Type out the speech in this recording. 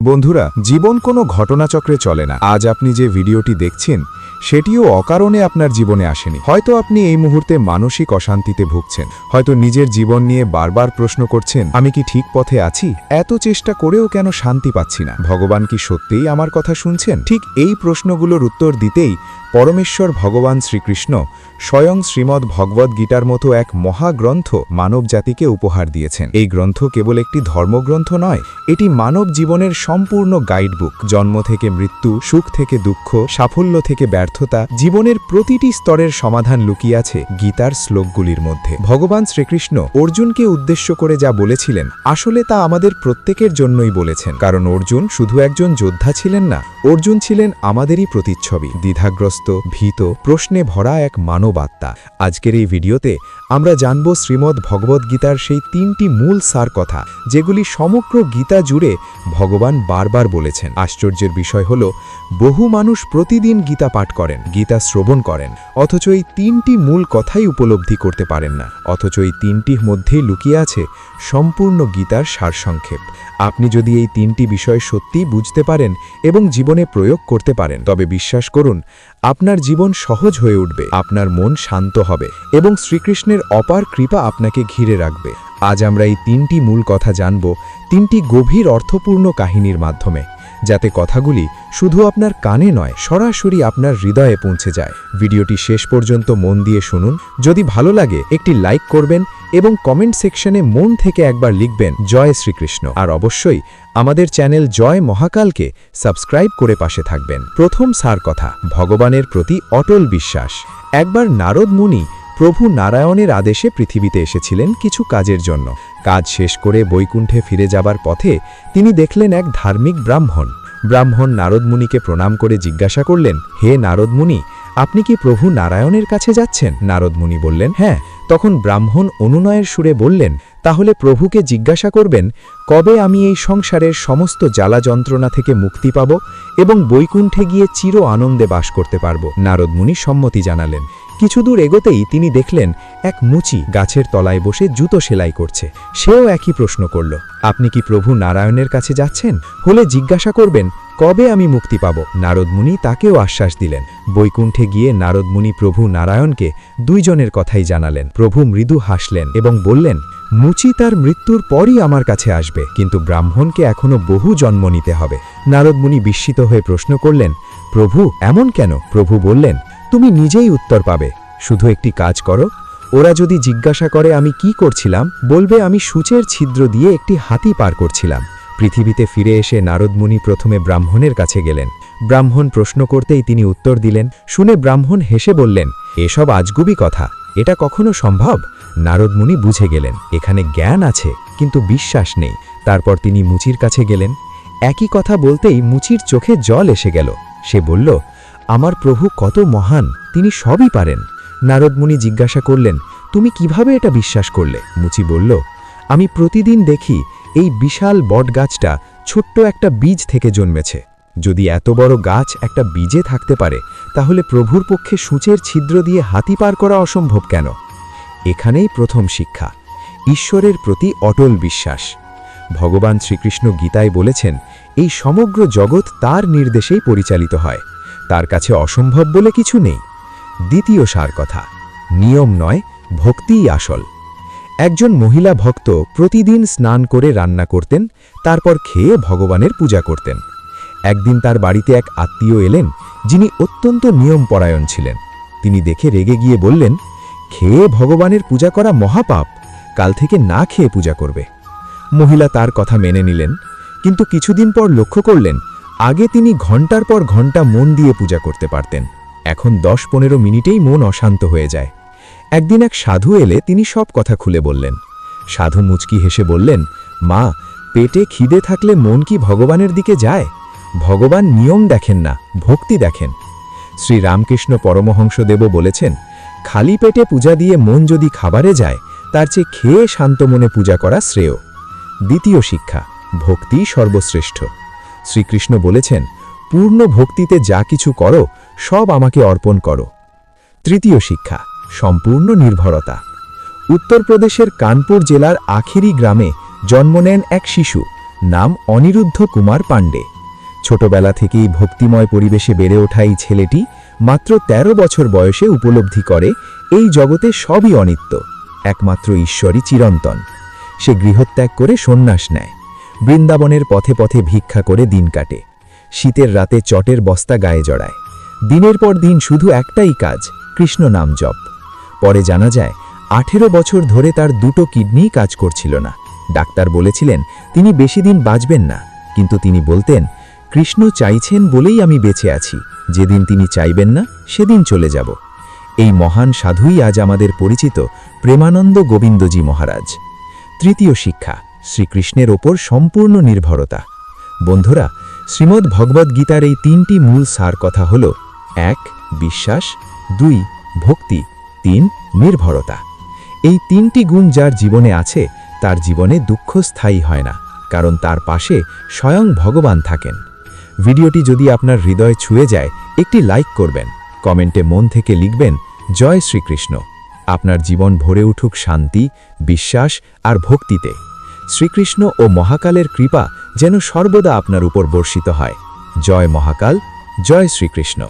বন্ধুরা, জীবন কোনো ঘটনাচক্রে চলে না। আজ আপনি যে ভিডিওটি দেখছেন সেটিও অকারণে আপনার জীবনে আসেনি। হয়তো আপনি এই মুহূর্তে মানসিক অশান্তিতে ভুগছেন, হয়তো নিজের জীবন নিয়ে বারবার প্রশ্ন করছেন, আমি কি ঠিক পথে আছি? এত চেষ্টা করেও কেন শান্তি পাচ্ছি না? ভগবান কি সত্যিই আমার কথা শুনছেন? ঠিক এই প্রশ্নগুলোর উত্তর দিতেই পরমেশ্বর ভগবান শ্রীকৃষ্ণ স্বয়ং শ্রীমদ্ ভগবদ্ গীতার মতো এক মহাগ্রন্থ মানব জাতিকে উপহার দিয়েছেন। এই গ্রন্থ কেবল একটি ধর্মগ্রন্থ নয়, এটি মানব জীবনের সম্পূর্ণ গাইডবুক। জন্ম থেকে মৃত্যু, সুখ থেকে দুঃখ, সাফল্য থেকে ব্যর্থতা, জীবনের প্রতিটি স্তরের সমাধান লুকিয়ে আছে গীতার শ্লোকগুলির মধ্যে। ভগবান শ্রীকৃষ্ণ অর্জুনকে উদ্দেশ্য করে যা বলেছিলেন, আসলে তা আমাদের প্রত্যেকের জন্যই বলেছেন। কারণ অর্জুন শুধু একজন যোদ্ধা ছিলেন না, অর্জুন ছিলেন আমাদেরই প্রতিচ্ছবি, দ্বিধাগ্রস্ত, ভীত, প্রশ্নে ভরা এক মানব আত্মা। আজকের এই ভিডিওতে আমরা জানব শ্রীমদ্ ভগবদ্ গীতার সেই তিনটি মূল সার কথা, যেগুলি সমগ্র গীতা জুড়ে ভগবান বারবার বলেছেন। আশ্চর্যের বিষয় হল, বহু মানুষ প্রতিদিন গীতা পাঠ করেন, গীতা শ্রবণ করেন, অথচ এই তিনটি মূল কথাই উপলব্ধি করতে পারেন না। অথচ এই তিনটির মধ্যেই লুকিয়ে আছে সম্পূর্ণ গীতার সারসংক্ষেপ। আপনি যদি এই তিনটি বিষয় সত্যিই বুঝতে পারেন এবং জীবনে প্রয়োগ করতে পারেন, তবে বিশ্বাস করুন, আপনার জীবন সহজ হয়ে উঠবে, আপনার মন শান্ত হবে এবং শ্রীকৃষ্ণের অপার কৃপা আপনাকে ঘিরে রাখবে। আজ আমরা এই তিনটি মূল কথা জানব, তিনটি গভীর অর্থপূর্ণ কাহিনীর মাধ্যমে, যাতে কথাগুলি শুধু আপনার কানে নয়, সরাসরি আপনার হৃদয়ে পৌঁছে যায়। ভিডিওটি শেষ পর্যন্ত মন দিয়ে শুনুন। যদি ভালো লাগে একটি লাইক করবেন এবং কমেন্ট সেকশনে মন থেকে একবার লিখবেন জয় শ্রীকৃষ্ণ। আর অবশ্যই আমাদের চ্যানেল জয় মহাকালকে সাবস্ক্রাইব করে পাশে থাকবেন। প্রথম সার কথা, ভগবানের প্রতি অটল বিশ্বাস। একবার নারদ মুনি প্রভু নারায়ণের আদেশে পৃথিবীতে এসেছিলেন কিছু কাজের জন্য। কাজ শেষ করে বৈকুণ্ঠে ফিরে যাবার পথে তিনি দেখলেন এক ধার্মিক ব্রাহ্মণ নারদ মুনিকে প্রণাম করে জিজ্ঞাসা করলেন, হে নারদ মুনি, আপনি কি প্রভু নারায়ণের কাছে যাচ্ছেন? নারদ মুনি বললেন, হ্যাঁ। তখন ব্রাহ্মণ অনুনয়ের সুরে বললেন, তাহলে প্রভুকে জিজ্ঞাসা করবেন, কবে আমি এই সংসারের সমস্ত জ্বালা যন্ত্রণা থেকে মুক্তি পাব এবং বৈকুণ্ঠে গিয়ে চির আনন্দে বাস করতে পারব? নারদ মুনি সম্মতি জানালেন। কিছু দূর এগোতেই তিনি দেখলেন এক মুচি গাছের তলায় বসে জুতো সেলাই করছে। সেও একই প্রশ্ন করল, আপনি কি প্রভু নারায়ণের কাছে যাচ্ছেন? হলে জিজ্ঞাসা করবেন, কবে আমি মুক্তি পাব? নারদ মুনি তাকেও আশ্বাস দিলেন। বৈকুণ্ঠে গিয়ে নারদ মুনি প্রভু নারায়ণকে দুইজনের কথাই জানালেন। প্রভু মৃদু হাসলেন এবং বললেন, মুচি তার মৃত্যুর পরই আমার কাছে আসবে, কিন্তু ব্রাহ্মণকে এখনো বহু জন্ম নিতে হবে। নারদ মুনি বিস্মিত হয়ে প্রশ্ন করলেন, প্রভু এমন কেন? প্রভু বললেন, তুমি নিজেই উত্তর পাবে। শুধু একটি কাজ করো, ওরা যদি জিজ্ঞাসা করে আমি কি করছিলাম, বলবে আমি সূচের ছিদ্র দিয়ে একটি হাতি পার করছিলাম। পৃথিবীতে ফিরে এসে নারদ মুনি প্রথমে ব্রাহ্মণের কাছে গেলেন। ব্রাহ্মণ প্রশ্ন করতেই তিনি উত্তর দিলেন। শুনে ব্রাহ্মণ হেসে বললেন, এসব আজগুবি কথা, এটা কখনো সম্ভব? নারদ মুনি বুঝে গেলেন, এখানে জ্ঞান আছে কিন্তু বিশ্বাস নেই। তারপর তিনি মুচির কাছে গেলেন। একই কথা বলতেই মুচির চোখে জল এসে গেল। সে বলল, আমার প্রভু কত মহান, তিনি সবই পারেন। নারদ মুনি জিজ্ঞাসা করলেন, তুমি কিভাবে এটা বিশ্বাস করলে? মুচি বলল, আমি প্রতিদিন দেখি এই বিশাল বটগাছটা ছোট্ট একটা বীজ থেকে জন্মেছে। যদি এত বড় গাছ একটা বীজে থাকতে পারে, তাহলে প্রভুর পক্ষে সূচের ছিদ্র দিয়ে হাতি পার করা অসম্ভব কেন? এখানেই প্রথম শিক্ষা, ঈশ্বরের প্রতি অটল বিশ্বাস। ভগবান শ্রীকৃষ্ণ গীতায় বলেছেন, এই সমগ্র জগৎ তার নির্দেশেই পরিচালিত হয়, তার কাছে অসম্ভব বলে কিছু নেই। দ্বিতীয় সার কথা, নিয়ম নয়, ভক্তিই আসল। একজন মহিলা ভক্ত প্রতিদিন স্নান করে রান্না করতেন, তারপর খেয়ে ভগবানের পূজা করতেন। একদিন তার বাড়িতে এক আত্মীয় এলেন, যিনি অত্যন্ত নিয়মপরায়ণ ছিলেন। তিনি দেখে রেগে গিয়ে বললেন, খেয়ে ভগবানের পূজা করা মহাপাপ, কাল থেকে না খেয়ে পূজা করবে। মহিলা তার কথা মেনে নিলেন, কিন্তু কিছুদিন পর লক্ষ্য করলেন, আগে তিনি ঘন্টার পর ঘন্টা মন দিয়ে পূজা করতে পারতেন, এখন 10-15 মিনিটেই মন অশান্ত হয়ে যায়। একদিন এক সাধু এলে তিনি সব কথা খুলে বললেন। সাধু মুচকি হেসে বললেন, মা, পেটে খিদে থাকলে মন কি ভগবানের দিকে যায়? ভগবান নিয়ম দেখেন না, ভক্তি দেখেন। শ্রী রামকৃষ্ণ পরমহংসদেবও বলেছেন, খালি পেটে পূজা দিয়ে মন যদি খাবারে যায়, তার চেয়ে খেয়ে শান্ত মনে পূজা করা শ্রেয়। দ্বিতীয় শিক্ষা, ভক্তি সর্বশ্রেষ্ঠ। শ্রীকৃষ্ণ বলেছেন, পূর্ণ ভক্তিতে যা কিছু করো সব আমাকে অর্পণ করো। তৃতীয় শিক্ষা, সম্পূর্ণ নির্ভরতা। উত্তরপ্রদেশের কানপুর জেলার আখেরি গ্রামে জন্ম নেন এক শিশু, নাম অনিরুদ্ধ কুমার পাণ্ডে। ছোটবেলা থেকেই ভক্তিময় পরিবেশে বেড়ে ওঠা এই ছেলেটি মাত্র ১৩ বছর বয়সে উপলব্ধি করে এই জগতে সবই অনিত্য, একমাত্র ঈশ্বরই চিরন্তন। সে গৃহত্যাগ করে সন্ন্যাস নেয়, বৃন্দাবনের পথে পথে ভিক্ষা করে দিন কাটে, শীতের রাতে চটের বস্তা গায়ে জড়ায়। দিনের পর দিন শুধু একটাই কাজ, কৃষ্ণ নাম জপ। পরে জানা যায় 18 বছর ধরে তার দুটো কিডনি কাজ করছিল না। ডাক্তার বলেছিলেন তিনি বেশি দিন বাঁচবেন না, কিন্তু তিনি বলতেন, কৃষ্ণ চাইছেন বলেই আমি বেঁচে আছি, যেদিন তিনি চাইবেন না সেদিন চলে যাব। এই মহান সাধুই আজ আমাদের পরিচিত প্রেমানন্দ গোবিন্দজি মহারাজ। তৃতীয় শিক্ষা, শ্রীকৃষ্ণের ওপর সম্পূর্ণ নির্ভরতা। বন্ধুরা, শ্রীমদ্ ভগবদ্গীতার এই 3টি মূল সার কথা হল: 1 বিশ্বাস, 2 ভক্তি, 3 নির্ভরতা। এই 3টি গুণ যার জীবনে আছে তার জীবনে দুঃখ স্থায়ী হয় না, কারণ তার পাশে স্বয়ং ভগবান থাকেন। ভিডিওটি যদি আপনার হৃদয় ছুঁয়ে যায় একটি লাইক করবেন, কমেন্টে মন থেকে লিখবেন জয় শ্রীকৃষ্ণ। আপনার জীবন ভরে উঠুক শান্তি, বিশ্বাস আর ভক্তিতে। শ্রীকৃষ্ণ ও মহাকালের কৃপা যেন সর্বদা আপনার উপর বর্ষিত হয়। জয় মহাকাল, জয় শ্রীকৃষ্ণ।